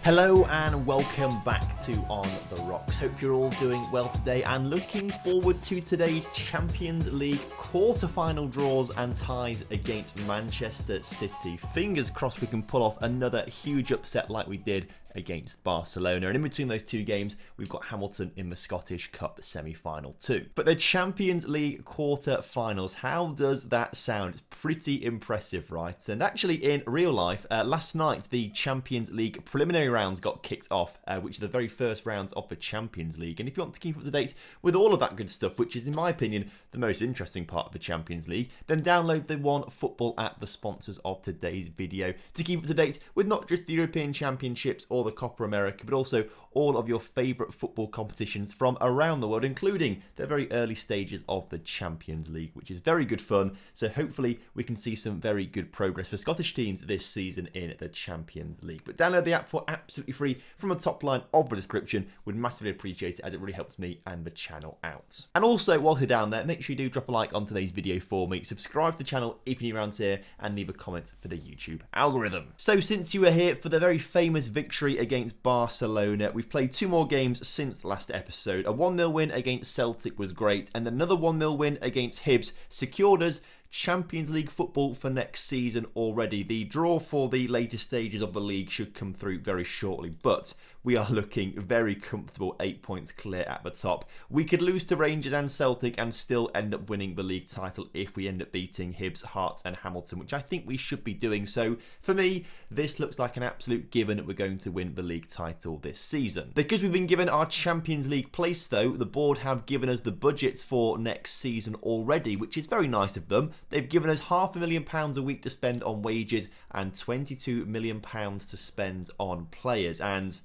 Hello and welcome back to On The Rocks. Hope you're all doing well today and looking forward to today's Champions League quarter-final draws and ties against Manchester City. Fingers crossed we can pull off another huge upset like we did against Barcelona. And in between those two games, we've got Hamilton in the Scottish Cup semi-final too. But the Champions League quarter-finals, how does that sound? It's pretty impressive, right? And actually in real life, last night the Champions League preliminary rounds got kicked off, which are the very first rounds of the Champions League. And if you want to keep up to date with all of that good stuff, which is in my opinion the most interesting part of the Champions League, then download the One Football app, the sponsors of today's video, to keep up to date with not just the European Championships or the Copa America, but also all of your favourite football competitions from around the world, including the very early stages of the Champions League, which is very good fun. So hopefully we can see some very good progress for Scottish teams this season in the Champions League. But download the app for absolutely free from the top line of the description. Would massively appreciate it, as it really helps me and the channel out. And also, while you're down there, make sure you do drop a like on today's video for me, subscribe to the channel if you're new around here, and leave a comment for the YouTube algorithm. So since you were here for the very famous victory against Barcelona, we've played two more games since last episode. A 1-0 win against Celtic was great, and another 1-0 win against Hibs secured us Champions League football for next season already. The draw for the later stages of the league should come through very shortly, but we are looking very comfortable, 8 points clear at the top. We could lose to Rangers and Celtic and still end up winning the league title if we end up beating Hibs, Hearts and Hamilton, which I think we should be doing. So for me, this looks like an absolute given that we're going to win the league title this season. Because we've been given our Champions League place though, the board have given us the budgets for next season already, which is very nice of them. They've given us £500,000 a week to spend on wages and £22 million to spend on players. And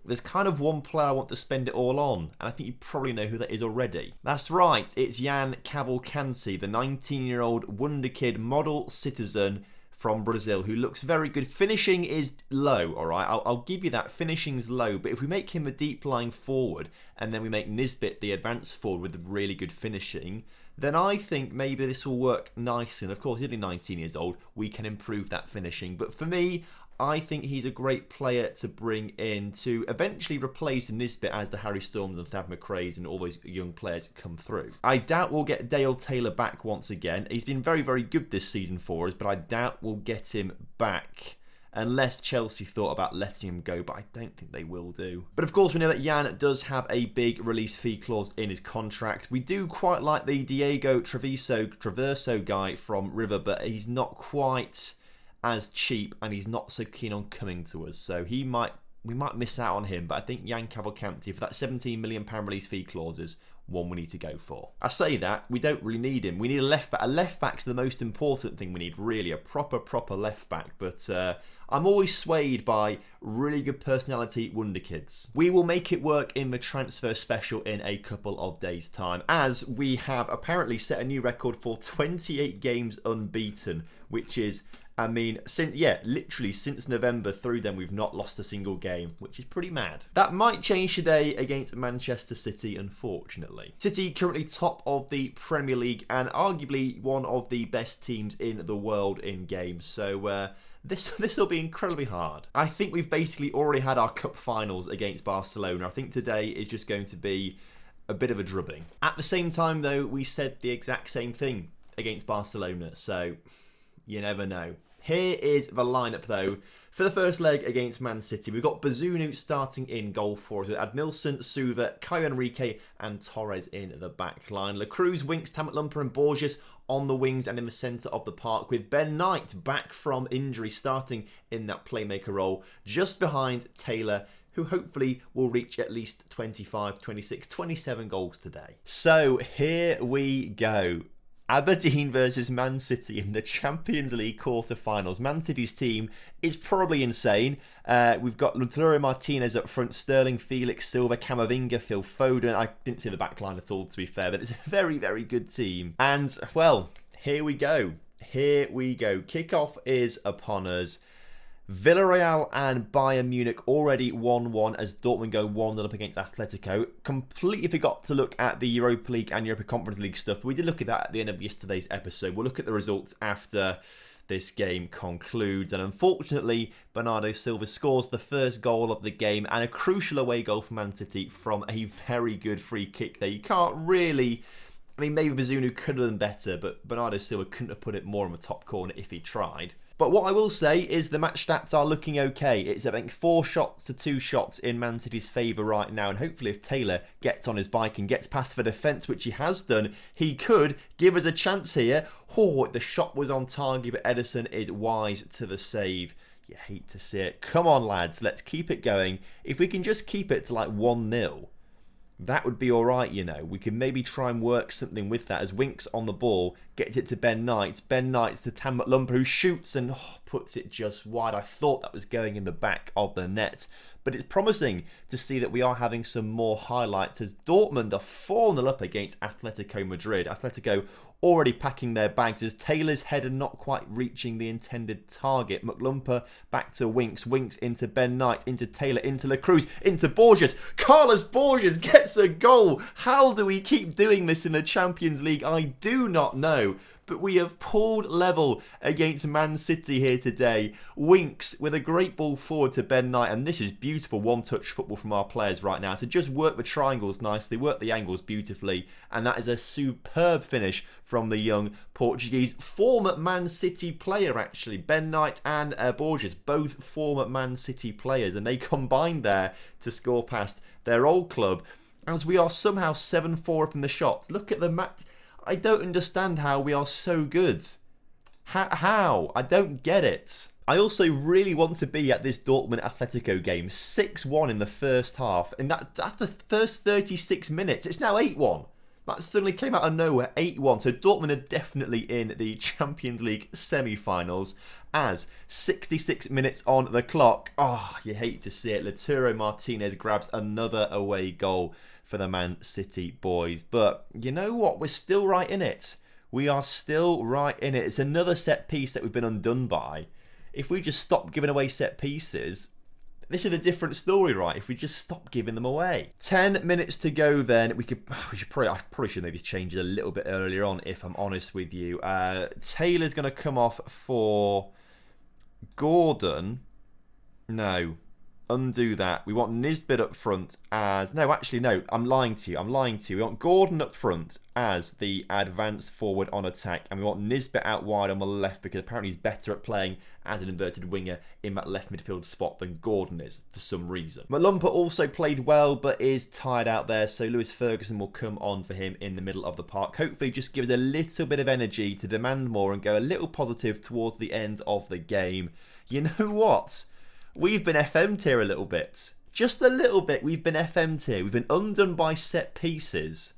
there's kind of one player I want to spend it all on, and I think you probably know who that is already. That's right, it's Jan Cavalcanti, the 19-year-old wonder kid model citizen from Brazil who looks very good. Finishing is low, all right? I'll give you that. Finishing's low, but if we make him a deep-lying forward and then we make Nisbet the advanced forward with really good finishing, then I think maybe this will work nicely. And of course, he's only 19 years old. We can improve that finishing. But for me, I think he's a great player to bring in to eventually replace Nisbet as the Harry Storms and Thad McRae's and all those young players come through. I doubt we'll get Dale Taylor back once again. He's been very, very good this season for us, but I doubt we'll get him back unless Chelsea thought about letting him go, but I don't think they will do. But of course, we know that Jan does have a big release fee clause in his contract. We do quite like the Diego Traverso guy from River, but he's not quite as cheap and he's not so keen on coming to us. So we might miss out on him, but I think Jan Cavalcanti, for that £17 million release fee clause, is one we need to go for. I say that, we don't really need him. We need a left back. A left back's the most important thing we need, really, a proper left back. But I'm always swayed by really good personality wonder kids. We will make it work in the transfer special in a couple of days' time, as we have apparently set a new record for 28 games unbeaten, which is, I mean, literally since November through then, we've not lost a single game, which is pretty mad. That might change today against Manchester City, unfortunately. City currently top of the Premier League and arguably one of the best teams in the world in games. So this will be incredibly hard. I think we've basically already had our cup finals against Barcelona. I think today is just going to be a bit of a drubbing. At the same time, though, we said the exact same thing against Barcelona, so you never know. Here is the lineup, though. For the first leg against Man City, we've got Bazunu starting in goal for us with Admilson, Suva, Caio Henrique and Torres in the back line. La Cruz, Winks, Tamat Lumper and Borges on the wings and in the centre of the park, with Ben Knight back from injury starting in that playmaker role just behind Taylor, who hopefully will reach at least 25, 26, 27 goals today. So here we go. Aberdeen versus Man City in the Champions League quarter-finals. Man City's team is probably insane. We've got Lautaro Martinez up front, Sterling, Felix, Silva, Camavinga, Phil Foden. I didn't see the back line at all, to be fair, but it's a very, very good team. And, well, here we go. Here we go. Kickoff is upon us. Villarreal and Bayern Munich already 1-1 as Dortmund go 1-0 up against Atletico. Completely forgot to look at the Europa League and Europa Conference League stuff, but we did look at that at the end of yesterday's episode. We'll look at the results after this game concludes. And unfortunately, Bernardo Silva scores the first goal of the game and a crucial away goal for Man City from a very good free kick there. You can't really... I mean, maybe Bazunu could have done better, but Bernardo Silva couldn't have put it more on the top corner if he tried. But what I will say is the match stats are looking okay. It's, I think, 4 shots to 2 shots in Man City's favour right now. And hopefully if Taylor gets on his bike and gets past the defence, which he has done, he could give us a chance here. Oh, the shot was on target, but Ederson is wise to the save. You hate to see it. Come on, lads. Let's keep it going. If we can just keep it to like 1-0, that would be alright, you know. We can maybe try and work something with that as Winks on the ball gets it to Ben Knight. Ben Knight's to Tam McLumper, who shoots and puts it just wide. I thought that was going in the back of the net. But it's promising to see that we are having some more highlights as Dortmund are 4-0 up against Atletico Madrid. Atletico already packing their bags as Taylor's header not quite reaching the intended target. McLumper back to Winks. Winks into Ben Knight, into Taylor, into La Cruz, into Borges. Carlos Borges gets a goal. How do we keep doing this in the Champions League? I do not know. But we have pulled level against Man City here today. Winks with a great ball forward to Ben Knight. And this is beautiful one-touch football from our players right now. So just work the triangles nicely, work the angles beautifully. And that is a superb finish from the young Portuguese former Man City player, actually. Ben Knight and Borges, both former Man City players. And they combined there to score past their old club. As we are somehow 7-4 up in the shots. Look at the match. I don't understand how we are so good. How? I don't get it. I also really want to be at this Dortmund Atletico game. 6-1 in the first half. And that's the first 36 minutes. It's now 8-1. That suddenly came out of nowhere. 8-1. So Dortmund are definitely in the Champions League semi-finals. As 66 minutes on the clock. Oh, you hate to see it. Lautaro Martinez grabs another away goal for the Man City boys. But you know what? We're still right in it. We are still right in it. It's another set piece that we've been undone by. If we just stop giving away set pieces, this is a different story, right? If we just stop giving them away. 10 minutes to go then. I probably should maybe change it a little bit earlier on, if I'm honest with you. Taylor's going to come off for Gordon. No. Undo that. We want Nisbet up front as... No, actually, no. I'm lying to you. We want Gordon up front as the advanced forward on attack. And we want Nisbet out wide on the left because apparently he's better at playing as an inverted winger in that left midfield spot than Gordon is for some reason. McLumper also played well but is tired out there. So Lewis Ferguson will come on for him in the middle of the park. Hopefully just give us a little bit of energy to demand more and go a little positive towards the end of the game. You know what? We've been FM'd here a little bit. Just a little bit. We've been FM'd here. We've been undone by set pieces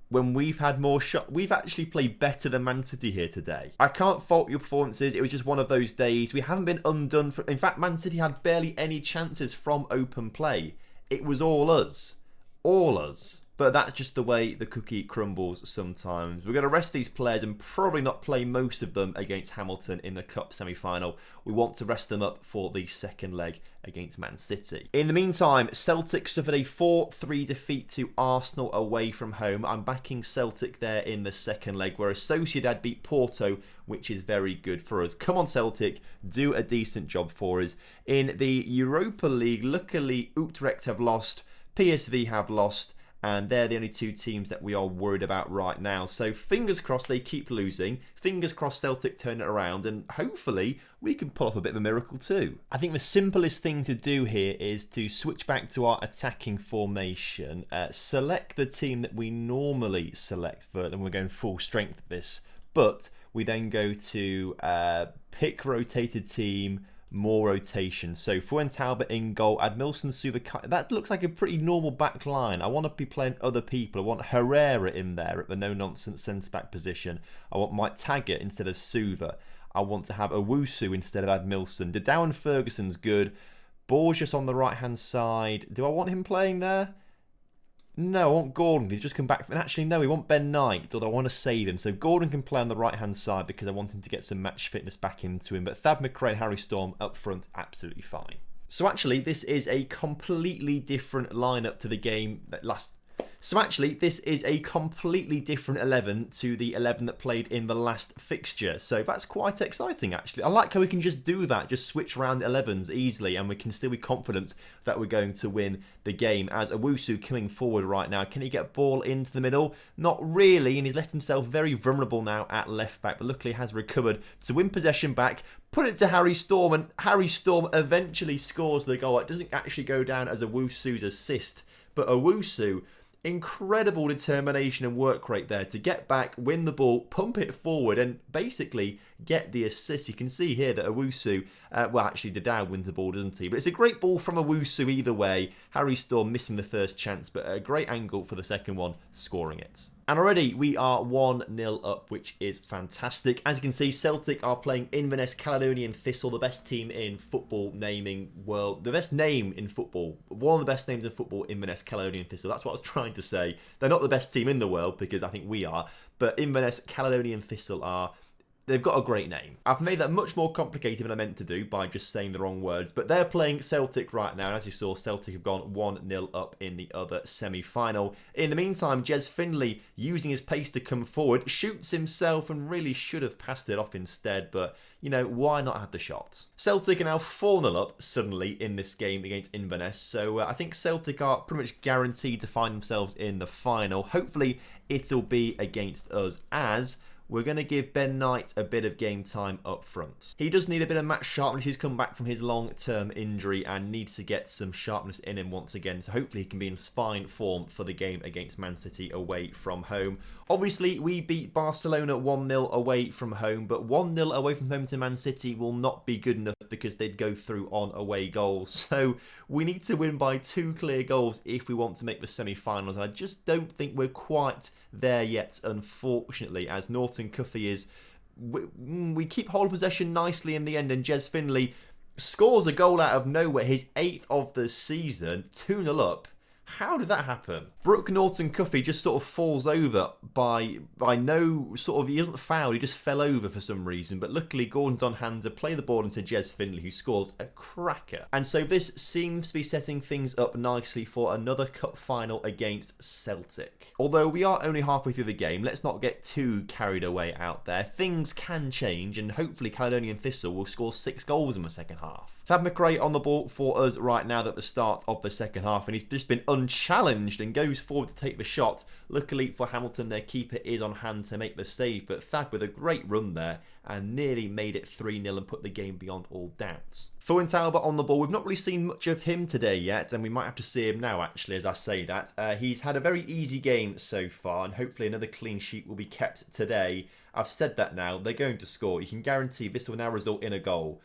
when we've had more shots. We've actually played better than Man City here today. I can't fault your performances. It was just one of those days. We haven't been undone. In fact, Man City had barely any chances from open play. It was all us. All us. But that's just the way the cookie crumbles sometimes. We're going to rest these players and probably not play most of them against Hamilton in the Cup semi-final. We want to rest them up for the second leg against Man City. In the meantime, Celtic suffered a 4-3 defeat to Arsenal away from home. I'm backing Celtic there in the second leg, whereas Sociedad beat Porto, which is very good for us. Come on, Celtic, do a decent job for us. In the Europa League, luckily Utrecht have lost, PSV have lost, and they're the only two teams that we are worried about right now. So fingers crossed they keep losing. Fingers crossed Celtic turn it around. And hopefully we can pull off a bit of a miracle too. I think the simplest thing to do here is to switch back to our attacking formation. Select the team that we normally select for, and we're going full strength at this. But we then go to pick rotated team, more rotation. So Fuentalba in goal, Admilson, Suvakai. That looks like a pretty normal back line. I want to be playing other people. I want Herrera in there at the no-nonsense centre-back position. I want Mike Taggart instead of Suva. I want to have Owusu instead of Admilson. Didau and Ferguson's good. Borges on the right-hand side. Do I want him playing there? No, I want Gordon. He's just come back. And actually, no, we want Ben Knight, although I want to save him. So Gordon can play on the right-hand side because I want him to get some match fitness back into him. But Thad McRae and Harry Storm up front, absolutely fine. So actually, this is a completely different lineup to the game that last... So actually, this is a completely different 11 to the 11 that played in the last fixture. So that's quite exciting, actually. I like how we can just do that, just switch around 11s easily, and we can still be confident that we're going to win the game. As Owusu coming forward right now, can he get ball into the middle? Not really, and he's left himself very vulnerable now at left back, but luckily has recovered to win possession back, put it to Harry Storm, and Harry Storm eventually scores the goal. It doesn't actually go down as Owusu's assist, but Owusu, incredible determination and work rate there to get back, win the ball, pump it forward, and basically get the assist. You can see here that Owusu, well, actually, Didao wins the ball, doesn't he? But it's a great ball from Owusu either way. Harry Storm missing the first chance, but a great angle for the second one, scoring it. And already we are 1-0 up, which is fantastic. As you can see, Celtic are playing Inverness Caledonian Thistle, the best team in football naming world. The best name in football. One of the best names in football, Inverness Caledonian Thistle. That's what I was trying to say. They're not the best team in the world, because I think we are. But Inverness Caledonian Thistle are... They've got a great name. I've made that much more complicated than I meant to do by just saying the wrong words. But they're playing Celtic right now. And as you saw, Celtic have gone 1-0 up in the other semi-final. In the meantime, Jez Findlay, using his pace to come forward, shoots himself and really should have passed it off instead. But, you know, why not have the shot? Celtic are now 4-0 up suddenly in this game against Inverness. So I think Celtic are pretty much guaranteed to find themselves in the final. Hopefully, it'll be against us, as we're going to give Ben Knight a bit of game time up front. He does need a bit of match sharpness. He's come back from his long-term injury and needs to get some sharpness in him once again. So hopefully he can be in fine form for the game against Man City away from home. Obviously, we beat Barcelona 1-0 away from home, but 1-0 away from home to Man City will not be good enough because they'd go through on away goals. So we need to win by 2 clear goals if we want to make the semi-finals. I just don't think we're quite there yet, unfortunately, as Norton Cuffy is... We keep hold of possession nicely in the end, and Jez Findlay scores a goal out of nowhere, his 8th of the season, 2-0 up. How did that happen? Brooke Norton Cuffy just sort of falls over by no sort of... He doesn't foul, he just fell over for some reason. But luckily, Gordon's on hand to play the ball into Jez Findlay, who scores a cracker. And so this seems to be setting things up nicely for another cup final against Celtic. Although we are only halfway through the game, let's not get too carried away out there. Things can change, and hopefully Caledonian Thistle will score 6 goals in the second half. Thad McRae on the ball for us right now at the start of the second half, and he's just been unchallenged and goes forward to take the shot. Luckily for Hamilton, their keeper is on hand to make the save, but Thad with a great run there and nearly made it 3-0 and put the game beyond all doubt. Fowen Talbot on the ball. We've not really seen much of him today yet, and we might have to see him now, actually, as I say that. He's had a very easy game so far, and hopefully another clean sheet will be kept today. I've said that now. They're going to score. You can guarantee this will now result in a goal.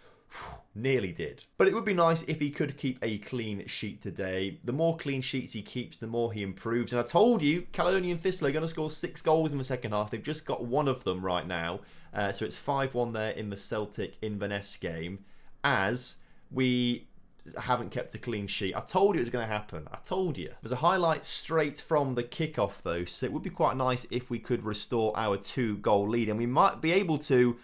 Nearly did. But it would be nice if he could keep a clean sheet today. The more clean sheets he keeps, the more he improves. And I told you, Caledonian Thistle are going to score 6 goals in the second half. They've just got one of them right now. So it's 5-1 there in the Celtic Inverness game, as we haven't kept a clean sheet. I told you it was going to happen. I told you. There's a highlight straight from the kickoff, though. So it would be quite nice if we could restore our 2-goal lead. And we might be able to...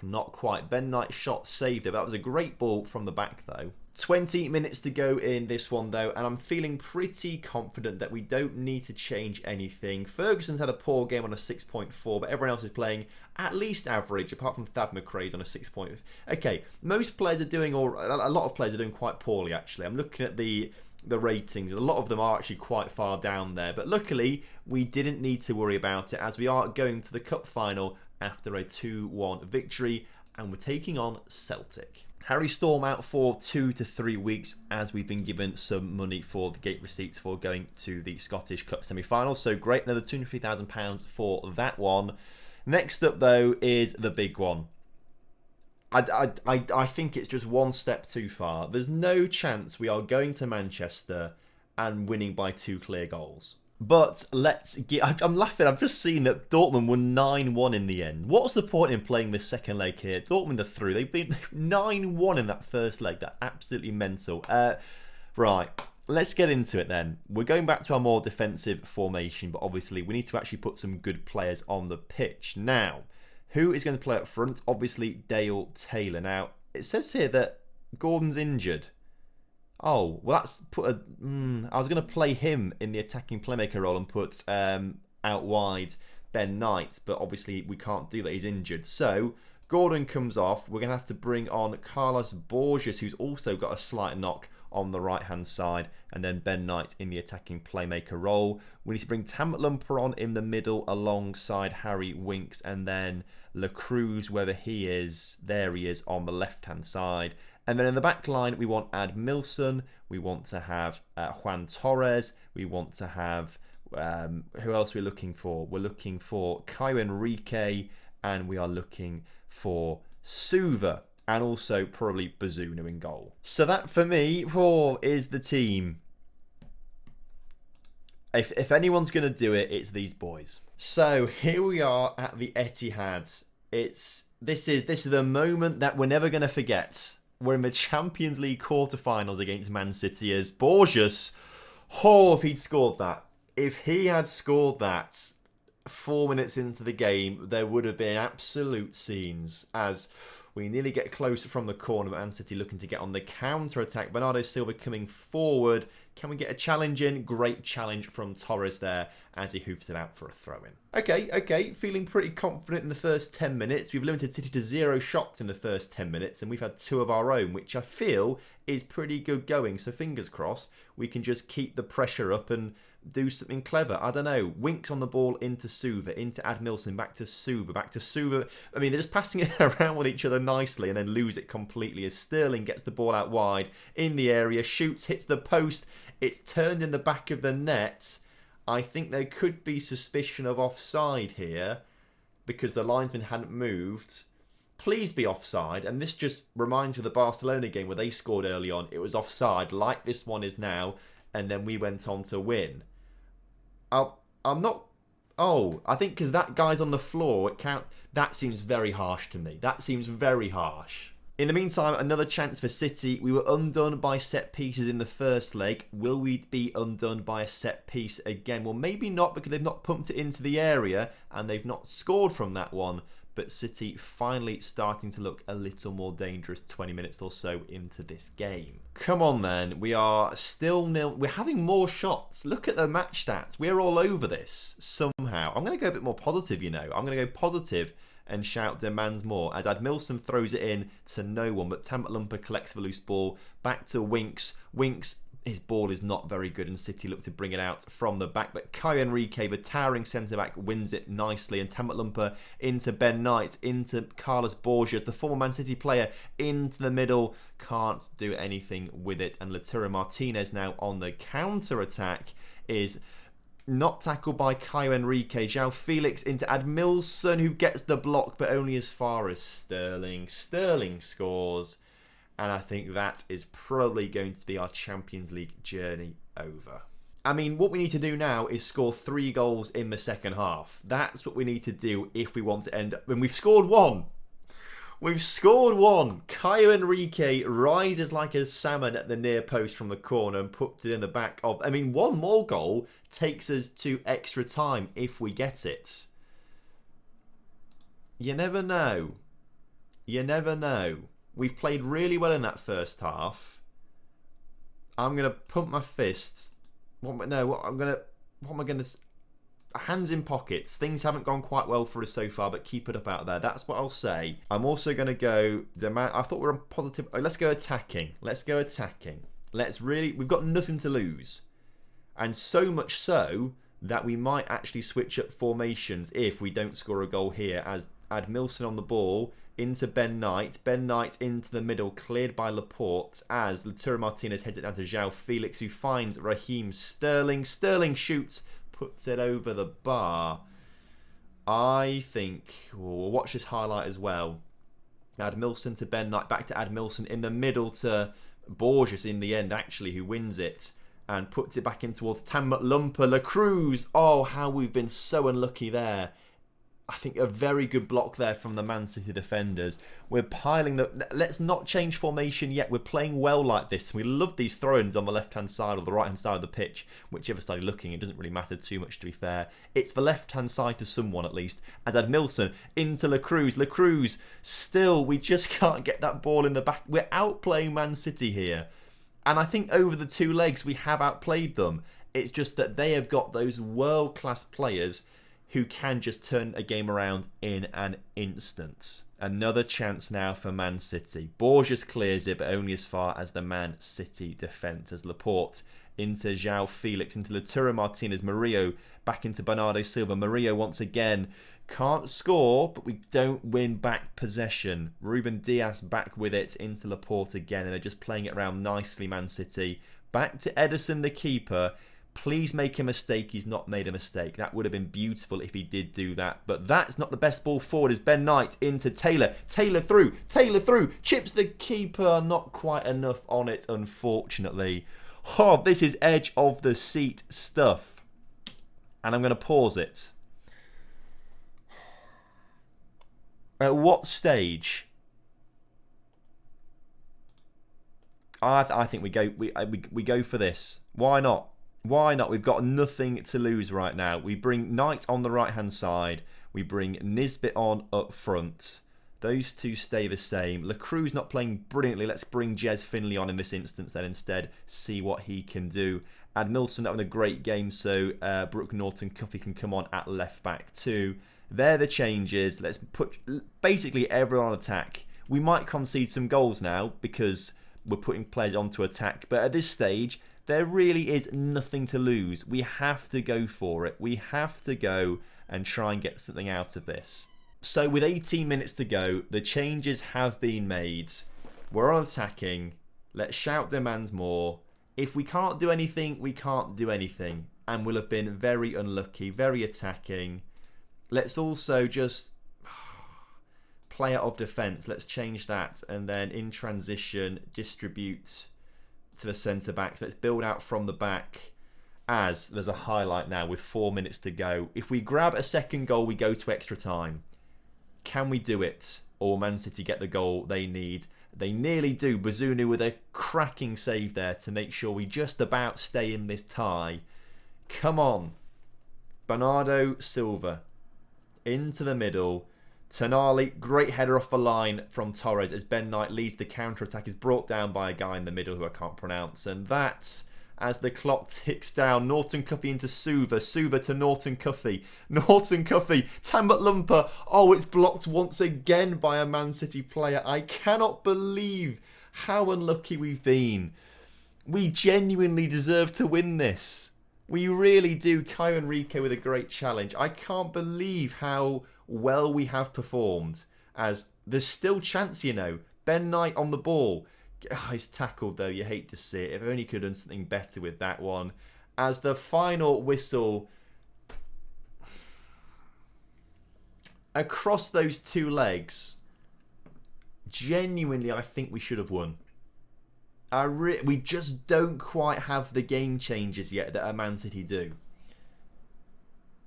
Not quite. Ben Knight's shot saved it. That was a great ball from the back, though. 20 minutes to go in this one, though, and I'm feeling pretty confident that we don't need to change anything. Ferguson's had a poor game on a 6.4, but everyone else is playing at least average, apart from Thad McRae's on a 6. Okay, most players are doing, or a lot of players are doing quite poorly, actually. I'm looking at the ratings, and a lot of them are actually quite far down there. But luckily, we didn't need to worry about it, as we are going to the cup final after a 2-1 victory, and we're taking on Celtic. Harry Storm out for 2 to 3 weeks, as we've been given some money for the gate receipts for going to the Scottish Cup semi-final. So great, another £250,000 for that one. Next up, though, is the big one. I think it's just one step too far. There's no chance we are going to Manchester and winning by 2 clear goals. But let's get... I'm laughing. I've just seen that Dortmund won 9-1 in the end. What's the point in playing this second leg here? Dortmund are through. They've been 9-1 in that first leg. That's absolutely mental. Right. Let's get into it then. We're going back to our more defensive formation, but obviously we need to actually put some good players on the pitch. Now, who is going to play up front? Obviously, Dale Taylor. Now, it says here that Gordon's injured. Oh, well, that's put a. I was going to play him in the attacking playmaker role and put out wide Ben Knight, but obviously we can't do that. He's injured. So Gordon comes off. We're going to have to bring on Carlos Borges, who's also got a slight knock on the right-hand side, and then Ben Knight in the attacking playmaker role. We need to bring Tamatlampa on in the middle alongside Harry Winks, and then La Cruz, whether he is, there he is on the left-hand side. And then in the back line, we want Ad Milson, we want to have Juan Torres, we want to have, who else are we looking for? We're looking for Caio Enrique, and we are looking for Suva. And also probably Bazunu in goal. So that for me is the team. If anyone's going to do it, it's these boys. So here we are at the Etihad. This is the moment that we're never going to forget. We're in the Champions League quarterfinals against Man City as Borges. Oh, if he'd scored that. If he had scored that 4 minutes into the game, there would have been absolute scenes as we nearly get closer from the corner. Man City looking to get on the counter-attack. Bernardo Silva coming forward. Can we get a challenge in? Great challenge from Torres there as he hoofs it out for a throw-in. Okay. Feeling pretty confident in the first 10 minutes. We've limited City to 0 shots in the first 10 minutes, and we've had 2 of our own, which I feel is pretty good going. So fingers crossed, we can just keep the pressure up and do something clever. I don't know. Winks on the ball into Suva, into Ad Milson, back to Suva, back to Suva. I mean, they're just passing it around with each other nicely and then lose it completely as Sterling gets the ball out wide in the area, shoots, hits the post. It's turned in the back of the net. I think there could be suspicion of offside here because the linesman hadn't moved. Please be offside. And this just reminds me of the Barcelona game where they scored early on. It was offside like this one is now. And then we went on to win. I'm not... Oh, I think because that guy's on the floor, that seems very harsh to me. That seems very harsh. In the meantime, another chance for City. We were undone by set pieces in the first leg. Will we be undone by a set piece again? Well, maybe not because they've not pumped it into the area and they've not scored from that one. But City finally starting to look a little more dangerous 20 minutes or so into this game. Come on then, we are still nil. We're having more shots. Look at the match stats. We're all over this somehow. I'm going to go a bit more positive, you know. I'm going to go positive and shout demands more as Ad Milson throws it in to no one. But Tamatlampa collects the loose ball back to Winks. Winks, his ball is not very good and City look to bring it out from the back. But Caio Enrique, the towering centre-back, wins it nicely. And Tamatlampa into Ben Knight, into Carlos Borges, the former Man City player, into the middle. Can't do anything with it. And Lautaro Martinez now on the counter-attack is not tackled by Caio Enrique. João Felix into Ad Milson, who gets the block, but only as far as Sterling. Sterling scores. And I think that is probably going to be our Champions League journey over. I mean, what we need to do now is score 3 goals in the second half. That's what we need to do if we want to end up. And we've scored 1. We've scored 1. Caio Enrique rises like a salmon at the near post from the corner and puts it in the back of... I mean, 1 more goal takes us to extra time if we get it. You never know. You never know. We've played really well in that first half. I'm going to pump my fists. What am I going to... Hands in pockets. Things haven't gone quite well for us so far, but keep it up out there. That's what I'll say. I'm also going to go... I thought we were on positive... Let's go attacking. Let's go attacking. We've got nothing to lose. And so much so that we might actually switch up formations if we don't score a goal here, as Ad Milson on the ball into Ben Knight. Ben Knight into the middle, cleared by Laporte as Lautaro Martinez heads it down to João Felix, who finds Raheem Sterling. Sterling shoots, puts it over the bar. I think we'll watch this highlight as well. Ad Milson to Ben Knight, back to Ad Milson in the middle to Borges in the end, actually, who wins it and puts it back in towards Tamatlampa. La Cruz. Oh, how we've been so unlucky there. I think a very good block there from the Man City defenders. We're piling the... Let's not change formation yet. We're playing well like this. We love these throw-ins on the left-hand side or the right-hand side of the pitch. Whichever side you're looking, it doesn't really matter too much, to be fair. It's the left-hand side to someone, at least. As Ad Milson into La Cruz. La Cruz, still, we just can't get that ball in the back. We're outplaying Man City here. And I think over the 2 legs we have outplayed them. It's just that they have got those world-class players who can just turn a game around in an instant. Another chance now for Man City. Borges clears it, but only as far as the Man City defence. As Laporte into João Felix, into Lautaro Martinez, Murillo back into Bernardo Silva. Murillo once again can't score, but we don't win back possession. Ruben Dias back with it into Laporte again, and they're just playing it around nicely, Man City. Back to Ederson, the keeper. Please make a mistake. He's not made a mistake. That would have been beautiful if he did do that. But that's not the best ball forward. As Ben Knight into Taylor. Taylor through. Taylor through. Chips the keeper. Not quite enough on it, unfortunately. Oh, this is edge of the seat stuff. And I'm going to pause it. At what stage? I think we go for this. Why not? Why not? We've got nothing to lose right now. We bring Knight on the right-hand side. We bring Nisbet on up front. Those two stay the same. Lacruz not playing brilliantly. Let's bring Jez Finley on in this instance then instead. See what he can do. Admilson having a great game, so Brooke Norton-Cuffy can come on at left-back too. They're the changes. Let's put basically everyone on attack. We might concede some goals now because we're putting players onto attack. But at this stage, there really is nothing to lose. We have to go for it. We have to go and try and get something out of this. So with 18 minutes to go, the changes have been made. We're on attacking. Let's shout demands more. If we can't do anything, we can't do anything. And we'll have been very unlucky, very attacking. Let's also just player of defence. Let's change that. And then in transition, distribute to the centre backs. Let's build out from the back as there's a highlight now with 4 minutes to go. If we grab a second goal, we go to extra time. Can we do it? Or Man City get the goal they need? They nearly do. Bazunu with a cracking save there to make sure we just about stay in this tie. Come on. Bernardo Silva into the middle. Tonali, great header off the line from Torres as Ben Knight leads the counter-attack. Is brought down by a guy in the middle who I can't pronounce. And that, as the clock ticks down, Norton-Cuffy into Suva. Suva to Norton-Cuffy. Norton-Cuffy, Tambut Lumper. Oh, it's blocked once again by a Man City player. I cannot believe how unlucky we've been. We genuinely deserve to win this. We really do. Caio Henrique with a great challenge. I can't believe how well we have performed. As there's still chance, you know. Ben Knight on the ball. Oh, he's tackled though. You hate to see it. If only could have done something better with that one. As the final whistle across those 2 legs, genuinely, I think we should have won. We just don't quite have the game changes yet that a Man City do.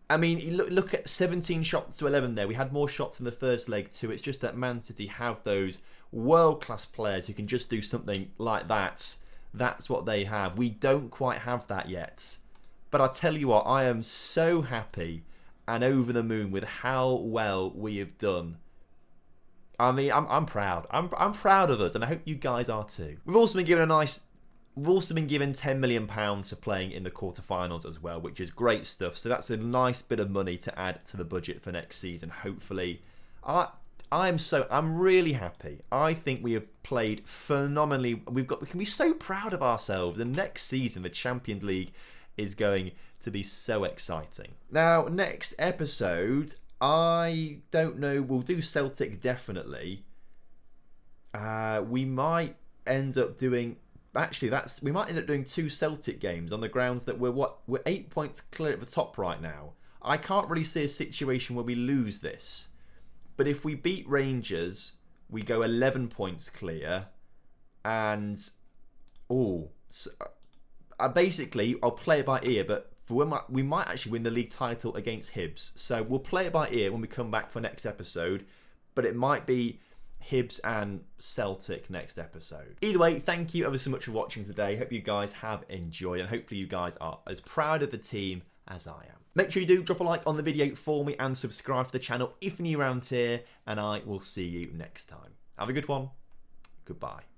I mean, look at 17 shots to 11 there. We had more shots in the first leg too. It's just that Man City have those world-class players who can just do something like that. That's what they have. We don't quite have that yet. But I tell you what, I am so happy and over the moon with how well we have done. I mean, I'm proud. I'm proud of us, and I hope you guys are too. We've also been given £10 million for playing in the quarterfinals as well, which is great stuff. So that's a nice bit of money to add to the budget for next season. Hopefully, I'm really happy. I think we have played phenomenally. We can be so proud of ourselves. The next season, the Champions League, is going to be so exciting. Now, next episode, I don't know. We'll do Celtic definitely. We might end up doing. Actually, we might end up doing 2 Celtic games on the grounds that we're 8 points clear at the top right now. I can't really see a situation where we lose this. But if we beat Rangers, we go 11 points clear. And basically, I'll play it by ear, but we might actually win the league title against Hibs. So we'll play it by ear when we come back for next episode. But it might be Hibs and Celtic next episode. Either way, thank you ever so much for watching today. Hope you guys have enjoyed, and hopefully you guys are as proud of the team as I am. Make sure you do drop a like on the video for me and subscribe to the channel if you're new around here, and I will see you next time. Have a good one. Goodbye.